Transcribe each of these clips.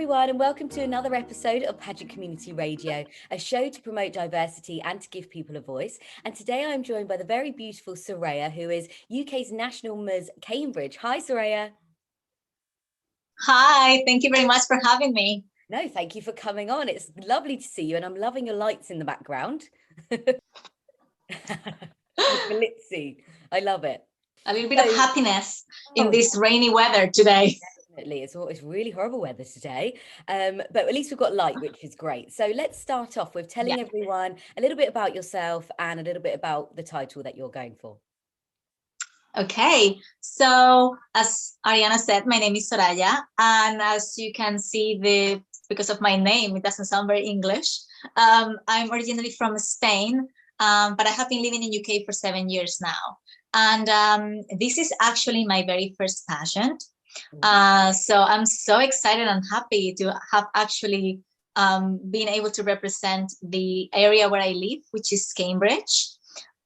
everyone, and welcome to another episode of Pageant Community Radio, a show to promote diversity and to give people a voice. And today I'm joined by the very beautiful Soraya, who is UK's National Ms. Cambridge. Hi, Soraya. Hi, thank you very much for having me. No, thank you for coming on. It's lovely to see you, and I'm loving your lights in the background. Glitzy. I love it. A little bit of happiness in this rainy weather today. Definitely. It's really horrible weather today, but at least we've got light, which is great. So let's start off with telling everyone a little bit about yourself and a little bit about the title that you're going for. Okay, so as Ariana said, my name is Soraya, and as you can see, because of my name, it doesn't sound very English. I'm originally from Spain, but I have been living in UK for 7 years now. And this is actually my very first pageant. So I'm so excited and happy to have actually been able to represent the area where I live, which is Cambridge.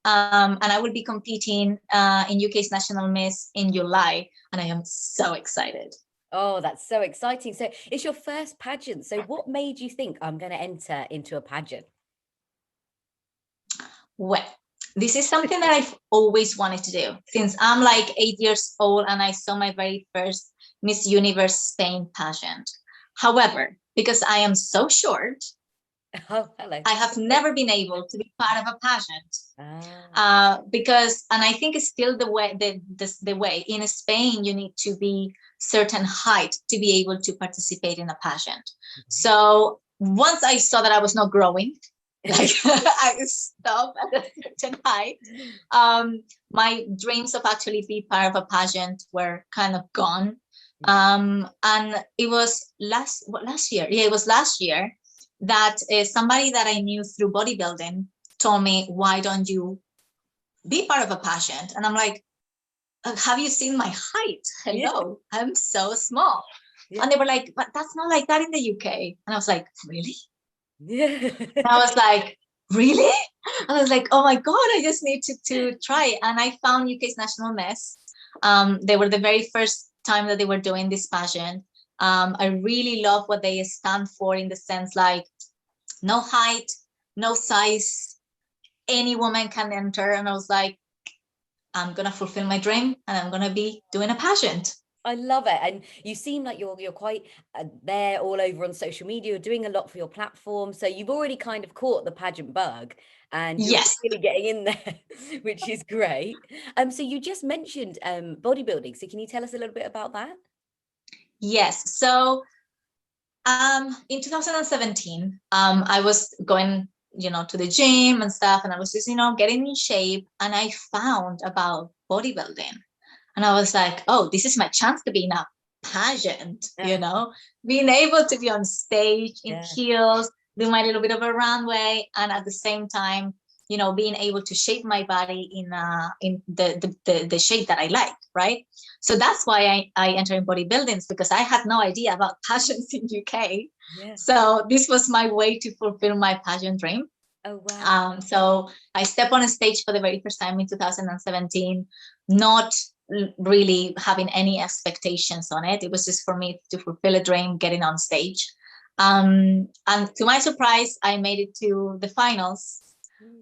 And I will be competing in UK's National Miss in July, and I am so excited. Oh, that's so exciting. So it's your first pageant. So what made you think I'm going to enter into a pageant? Well, this is something that I've always wanted to do since I'm like 8 years old and I saw my very first Miss Universe Spain pageant. However, because I am so short, I have never been able to be part of a pageant. And I think it's still the way in Spain, you need to be certain height to be able to participate in a pageant. So once I saw that I was not growing, like I stopped at a certain height. My dreams of actually be part of a pageant were kind of gone. And it was last year. Yeah, it was last year that somebody that I knew through bodybuilding told me, why don't you be part of a pageant? And I'm like, have you seen my height? Hello, I'm so small. And they were like, but that's not like that in the UK. And I was like, really? And I was like, really? And I was like, oh my God, I just need to try. And I found UK's National Miss. They were the very first time that they were doing this pageant. I really love what they stand for in the sense like no height, no size, any woman can enter. And I was like, I'm going to fulfill my dream and I'm going to be doing a pageant. I love it. And you seem like you're quite there all over on social media, you're doing a lot for your platform. So you've already kind of caught the pageant bug and you're really getting in there, which is great. So you just mentioned bodybuilding. So can you tell us a little bit about that? Yes. So in 2017, I was going, to the gym and stuff, and I was just, getting in shape, and I found about bodybuilding. And I was like, oh, this is my chance to be in a pageant, being able to be on stage in heels, do my little bit of a runway, and at the same time, being able to shape my body in the shape that I like, right? So that's why I entered in bodybuilding, because I had no idea about pageants in UK. So this was my way to fulfill my pageant dream. Oh, wow. So I stepped on a stage for the very first time in 2017, not really having any expectations on it. It was just for me to fulfill a dream, getting on stage. And to my surprise, I made it to the finals,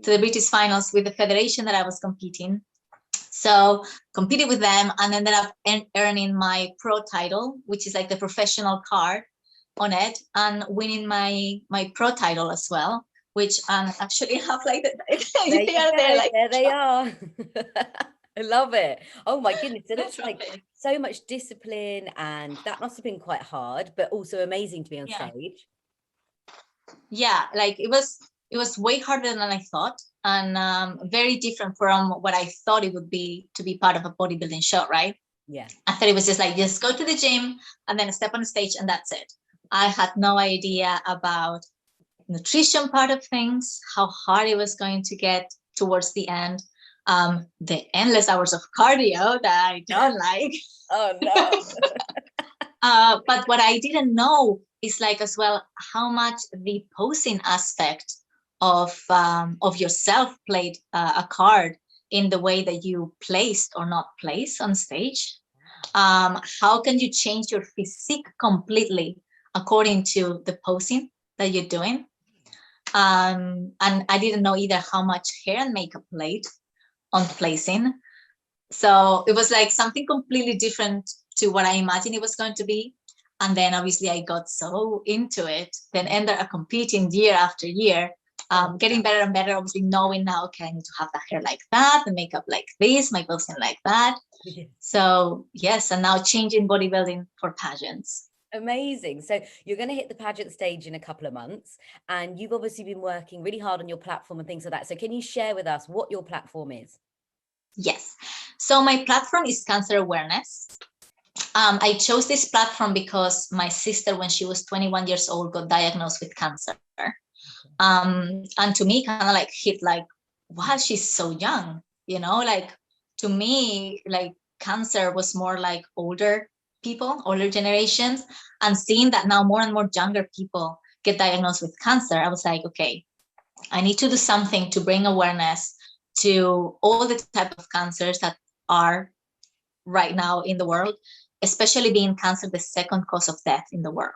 to the British finals with the federation that I was competing. So competed with them and ended up earning my pro title, which is like the professional card on it, and winning my pro title as well, which actually have like there they are. I love it. Oh my goodness. So that's like so much discipline, and that must have been quite hard, but also amazing to be on stage. Yeah, like it was way harder than I thought, and very different from what I thought it would be to be part of a bodybuilding show, right? Yeah. I thought it was just like, just go to the gym and then step on stage and that's it. I had no idea about nutrition part of things, how hard it was going to get towards the end. The endless hours of cardio that I don't like. Oh no. But what I didn't know is like as well how much the posing aspect of yourself played a card in the way that you placed or not placed on stage. How can you change your physique completely according to the posing that you're doing. And I didn't know either how much hair and makeup played on placing. So it was like something completely different to what I imagined it was going to be. And then obviously I got so into it, then ended up competing year after year, getting better and better, obviously knowing now, okay, I need to have the hair like that, the makeup like this, my posing like that. Yeah. So yes, and now changing bodybuilding for pageants. Amazing. So you're going to hit the pageant stage in a couple of months, and you've obviously been working really hard on your platform and things like that. So can you share with us what your platform is? Yes. So my platform is cancer awareness. I chose this platform because my sister, when she was 21 years old, got diagnosed with cancer. And to me, kind of like hit like, wow, she's so young, you know, like to me, like cancer was more like older people, older generations, and seeing that now more and more younger people get diagnosed with cancer, I was like, okay, I need to do something to bring awareness to all the type of cancers that are right now in the world, especially being cancer the second cause of death in the world.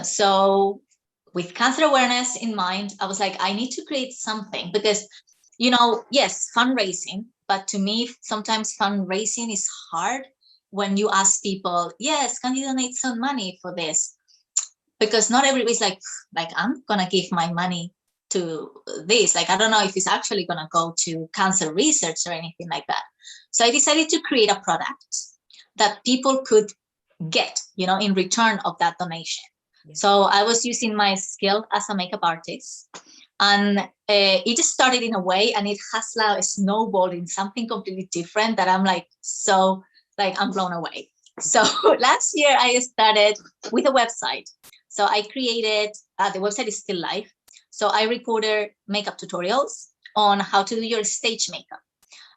So with cancer awareness in mind, I was like, I need to create something because, you know, yes, fundraising, but to me, sometimes fundraising is hard when you ask people, yes, can you donate some money for this? Because not everybody's like I'm gonna give my money to this. Like, I don't know if it's actually gonna go to cancer research or anything like that. So I decided to create a product that people could get, you know, in return of that donation. Yeah. So I was using my skill as a makeup artist, and it just started in a way, and it has now snowballed in something completely different that I'm like, so like I'm blown away. So last year I started with a website. So I created, the website is still live. So I recorded makeup tutorials on how to do your stage makeup.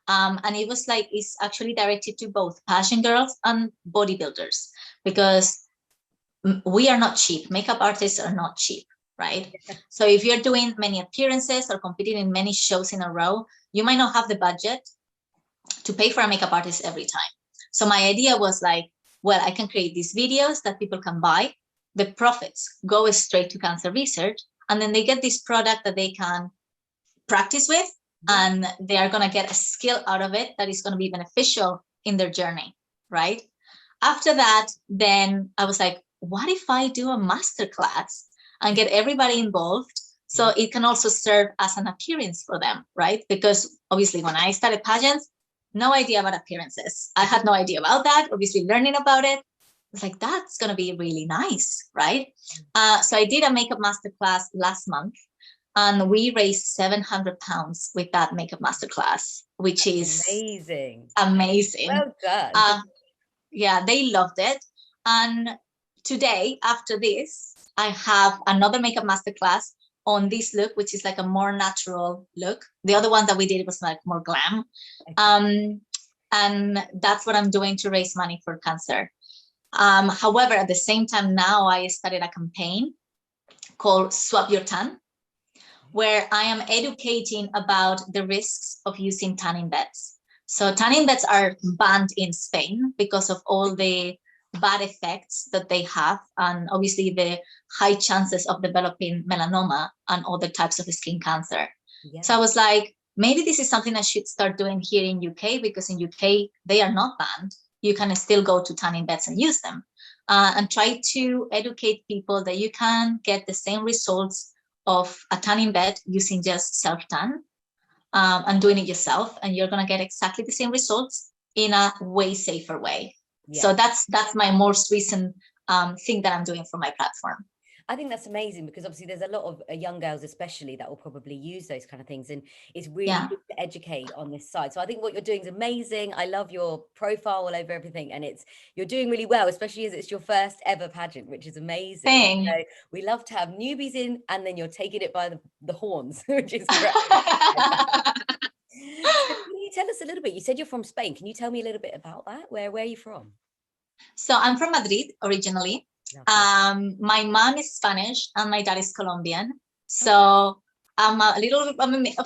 And it was like, it's actually directed to both pageant girls and bodybuilders, because we are not cheap. Makeup artists are not cheap, right? So if you're doing many appearances or competing in many shows in a row, you might not have the budget to pay for a makeup artist every time. So my idea was like, well, I can create these videos that people can buy. The profits go straight to cancer research, and then they get this product that they can practice with, and they are going to get a skill out of it that is going to be beneficial in their journey, right? After that, then I was like, what if I do a masterclass and get everybody involved, so it can also serve as an appearance for them, right? Because obviously when I started pageants, no idea about appearances. I had no idea about that. Obviously learning about it, I was like, that's going to be really nice, right? So I did a makeup masterclass last month, and we raised 700 pounds with that makeup masterclass, which is amazing. Well done. Yeah, they loved it. And today, after this, I have another makeup masterclass on this look, which is like a more natural look. The other one that we did was like more glam. And that's what I'm doing to raise money for cancer. However, at the same time, now I started a campaign called Swap Your Tan, where I am educating about the risks of using tanning beds. So tanning beds are banned in Spain because of all the bad effects that they have, and obviously the high chances of developing melanoma and other types of skin cancer. Yeah. So I was like, maybe this is something I should start doing here in UK, because in UK, they are not banned. You can still go to tanning beds and use them, and try to educate people that you can get the same results of a tanning bed using just self-tan, and doing it yourself, and you're going to get exactly the same results in a way safer way. Yeah. So that's my most recent thing that I'm doing for my platform. I think that's amazing, because obviously there's a lot of young girls especially that will probably use those kind of things, and it's really good to educate on this side. So I think what you're doing is amazing. I love your profile all over everything, and you're doing really well, especially as it's your first ever pageant, which is amazing. Thanks. So we love to have newbies in, and then you're taking it by the horns, which is great. So can you tell us a little bit? You said you're from Spain. Can you tell me a little bit about that? Where are you from? So I'm from Madrid originally. My mom is Spanish and my dad is Colombian. So I'm a little of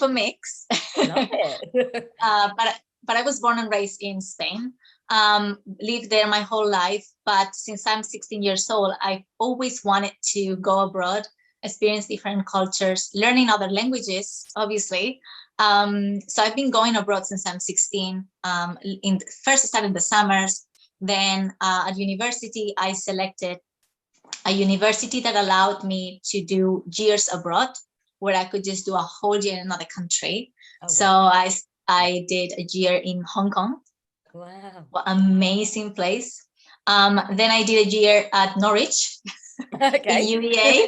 a mix. Love it. But I was born and raised in Spain. lived there my whole life. But since I'm 16 years old, I've always wanted to go abroad, experience different cultures, learning other languages, obviously. So I've been going abroad since I'm 16. First I started in the summers, then at university, I selected a university that allowed me to do years abroad, where I could just do a whole year in another country. Oh, so wow. I did a year in Hong Kong. Wow. What amazing place. Then I did a year at Norwich in UEA.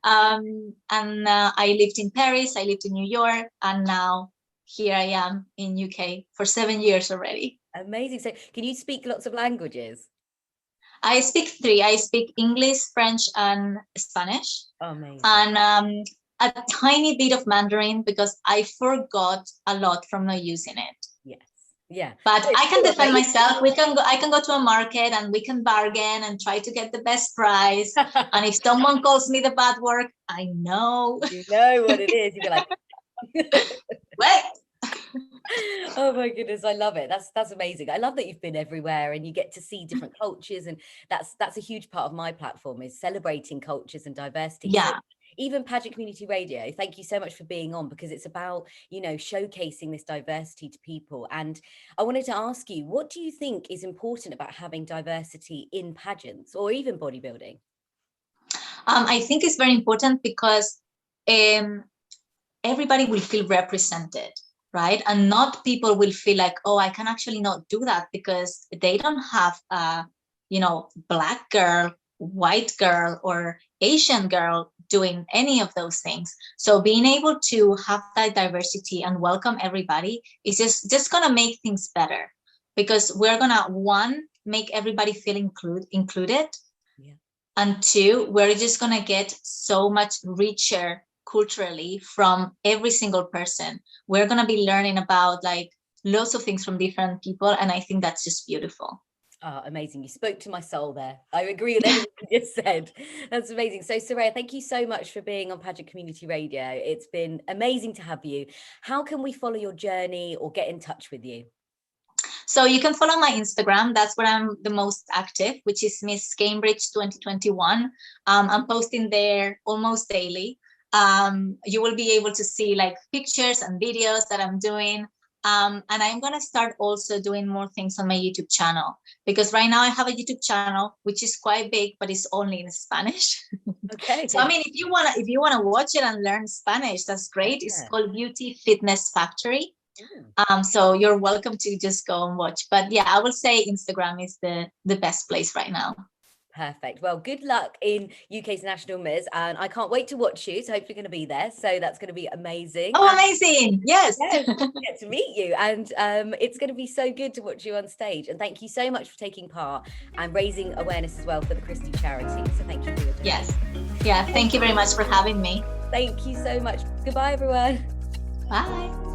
And I lived in Paris, I lived in New York, and now here I am in UK for 7 years already. Amazing. So can you speak lots of languages? I speak 3. I speak English, French, and Spanish. Amazing. And a tiny bit of Mandarin, because I forgot a lot from not using it. Yes. Yeah. But I can defend myself. I can go to a market and we can bargain and try to get the best price. And if someone calls me the bad word, I know. You know what it is. You're like, what? Oh my goodness, I love it. That's amazing. I love that you've been everywhere and you get to see different cultures, and that's a huge part of my platform, is celebrating cultures and diversity. Yeah. So even Pageant Community Radio, thank you so much for being on, because it's about, you know, showcasing this diversity to people. And I wanted to ask you, what do you think is important about having diversity in pageants or even bodybuilding? I think it's very important because everybody will feel represented, right? And not people will feel like, oh, I can actually not do that because they don't have a, you know, black girl, white girl, or Asian girl doing any of those things. So being able to have that diversity and welcome everybody is just gonna make things better, because we're gonna, 1, make everybody feel included. Yeah. And 2, we're just gonna get so much richer culturally from every single person. We're gonna be learning about like lots of things from different people, and I think that's just beautiful. Oh, amazing. You spoke to my soul there. I agree with everything you just said. That's amazing. So Soraya, thank you so much for being on Pageant Community Radio. It's been amazing to have you. How can we follow your journey or get in touch with you? So you can follow my Instagram. That's where I'm the most active, which is Miss Cambridge 2021. I'm posting there almost daily. You will be able to see like pictures and videos that I'm doing. And I'm going to start also doing more things on my YouTube channel, because right now I have a YouTube channel, which is quite big, but it's only in Spanish. Okay. So, I mean, if you want to watch it and learn Spanish, that's great. Yeah. It's called Beauty Fitness Factory. So you're welcome to just go and watch. But yeah, I will say Instagram is the best place right now. Perfect. Well, good luck in UK's National Ms, and I can't wait to watch you. So hopefully you're going to be there. So that's going to be amazing. Oh, amazing. Yes. Yes, get to meet you. And it's going to be so good to watch you on stage. And thank you so much for taking part and raising awareness as well for the Christie charity. So thank you for your time. Yes. Yeah. Thank you very much for having me. Thank you so much. Goodbye, everyone. Bye.